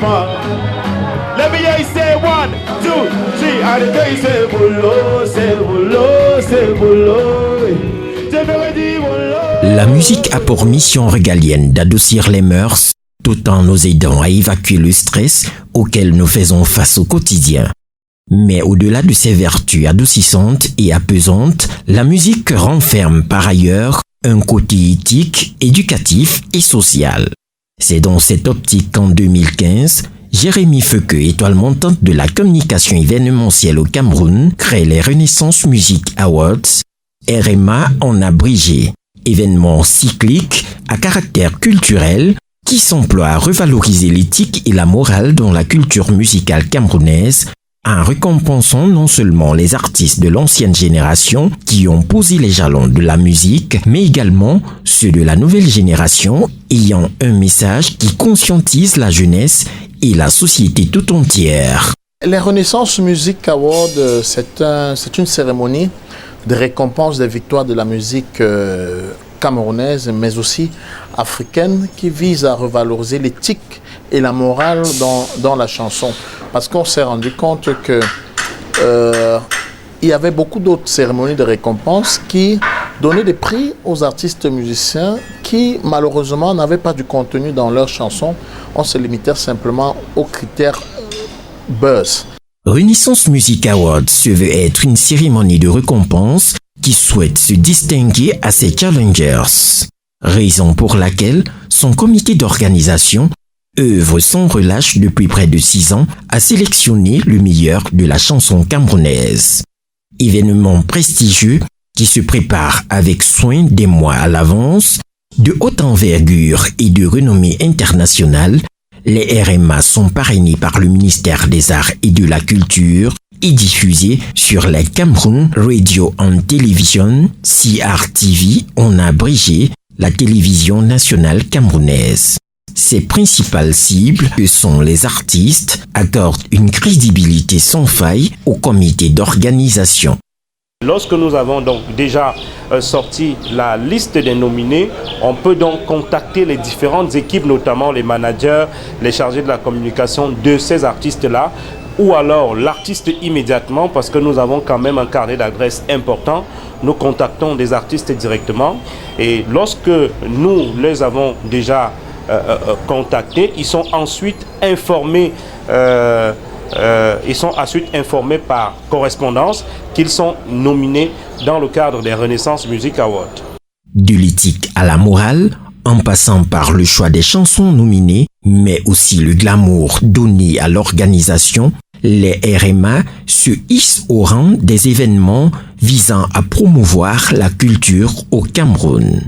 moi. Let me hear you say 1, 2, 3. I tell you c'est boulot, c'est boulot, c'est boulot. Je me redis boulot. La musique a pour mission régalienne d'adoucir les mœurs tout en nous aidant à évacuer le stress auquel nous faisons face au quotidien. Mais au-delà de ses vertus adoucissantes et apaisantes, la musique renferme par ailleurs un côté éthique, éducatif et social. C'est dans cette optique qu'en 2015, Jérémy Feuqueux, étoile montante de la communication événementielle au Cameroun, crée les Renaissance Music Awards, RMA en abrégé, événement cyclique à caractère culturel qui s'emploie à revaloriser l'éthique et la morale dans la culture musicale camerounaise, en récompensant non seulement les artistes de l'ancienne génération qui ont posé les jalons de la musique, mais également ceux de la nouvelle génération ayant un message qui conscientise la jeunesse et la société tout entière. Les Renaissance Music Awards, c'est une cérémonie de récompense des victoires de la musique camerounaise, mais aussi africaine, qui vise à revaloriser l'éthique et la morale dans la chanson. Parce qu'on s'est rendu compte que il y avait beaucoup d'autres cérémonies de récompense qui donnaient des prix aux artistes musiciens qui, malheureusement, n'avaient pas du contenu dans leurs chansons. On se limitait simplement aux critères buzz. Renaissance Music Awards se veut être une cérémonie de récompense qui souhaite se distinguer à ses challengers. Raison pour laquelle son comité d'organisation œuvre sans relâche depuis près de 6 ans à sélectionner le meilleur de la chanson camerounaise. Événement prestigieux qui se prépare avec soin des mois à l'avance, de haute envergure et de renommée internationale, les RMA sont parrainés par le ministère des Arts et de la Culture et diffusés sur la Cameroun Radio and Television, CRTV en abrégé, la télévision nationale camerounaise. Ses principales cibles, que sont les artistes, accordent une crédibilité sans faille au comité d'organisation. Lorsque nous avons donc déjà sorti la liste des nominés, on peut donc contacter les différentes équipes, notamment les managers, les chargés de la communication de ces artistes-là, ou alors l'artiste immédiatement, parce que nous avons quand même un carnet d'adresses important. Nous contactons des artistes directement et lorsque nous les avons déjà contactés, ils sont ensuite informés par correspondance qu'ils sont nominés dans le cadre des Renaissance Music Awards. De l'éthique à la morale, en passant par le choix des chansons nominées, mais aussi le glamour donné à l'organisation, les RMA se hissent au rang des événements visant à promouvoir la culture au Cameroun.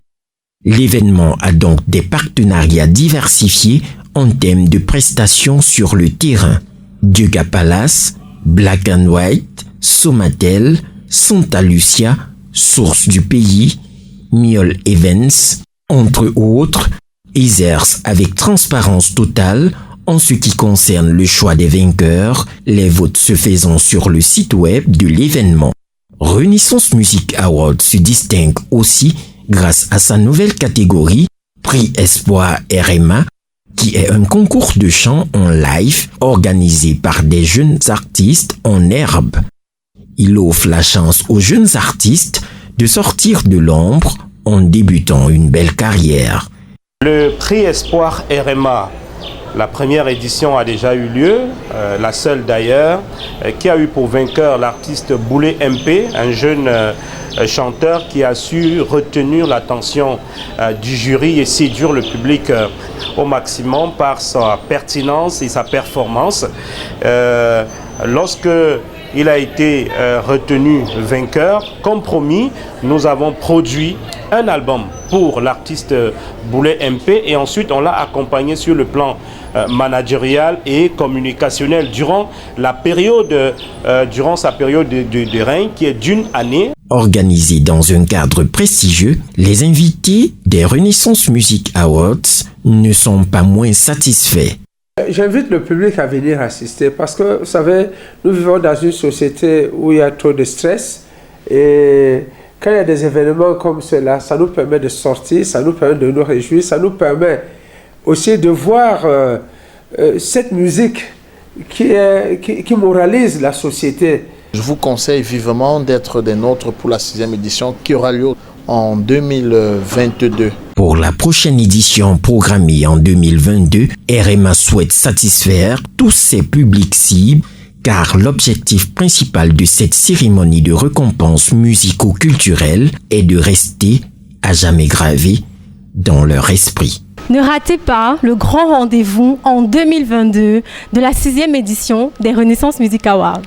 L'événement a donc des partenariats diversifiés en termes de prestations sur le terrain. Dieuga Palace, Black and White, Somatel, Santa Lucia, Source du Pays, Miol Events, entre autres, exercent avec transparence totale en ce qui concerne le choix des vainqueurs, les votes se faisant sur le site web de l'événement. Renaissance Music Awards se distingue aussi grâce à sa nouvelle catégorie, Prix Espoir RMA, qui est un concours de chant en live organisé par des jeunes artistes en herbe. Il offre la chance aux jeunes artistes de sortir de l'ombre en débutant une belle carrière. Le Prix Espoir RMA, la première édition a déjà eu lieu, la seule d'ailleurs, qui a eu pour vainqueur l'artiste Boulé MP, un jeune chanteur qui a su retenir l'attention du jury et séduire le public au maximum par sa pertinence et sa performance. Lorsque il a été retenu vainqueur, comme promis, nous avons produit un album pour l'artiste Boulé MP et ensuite on l'a accompagné sur le plan managérial et communicationnel durant sa période de règne qui est d'une année. Organisé dans un cadre prestigieux, les invités des Renaissance Music Awards ne sont pas moins satisfaits. J'invite le public à venir assister parce que, vous savez, nous vivons dans une société où il y a trop de stress et quand il y a des événements comme cela, ça nous permet de sortir, ça nous permet de nous réjouir, ça nous permet aussi de voir cette musique qui moralise la société. Je vous conseille vivement d'être des nôtres pour la 6e édition qui aura lieu en 2022. Pour la prochaine édition programmée en 2022, RMA souhaite satisfaire tous ses publics cibles car l'objectif principal de cette cérémonie de récompense musico-culturelle est de rester à jamais gravé dans leur esprit. Ne ratez pas le grand rendez-vous en 2022 de la 6e édition des Renaissance Music Awards.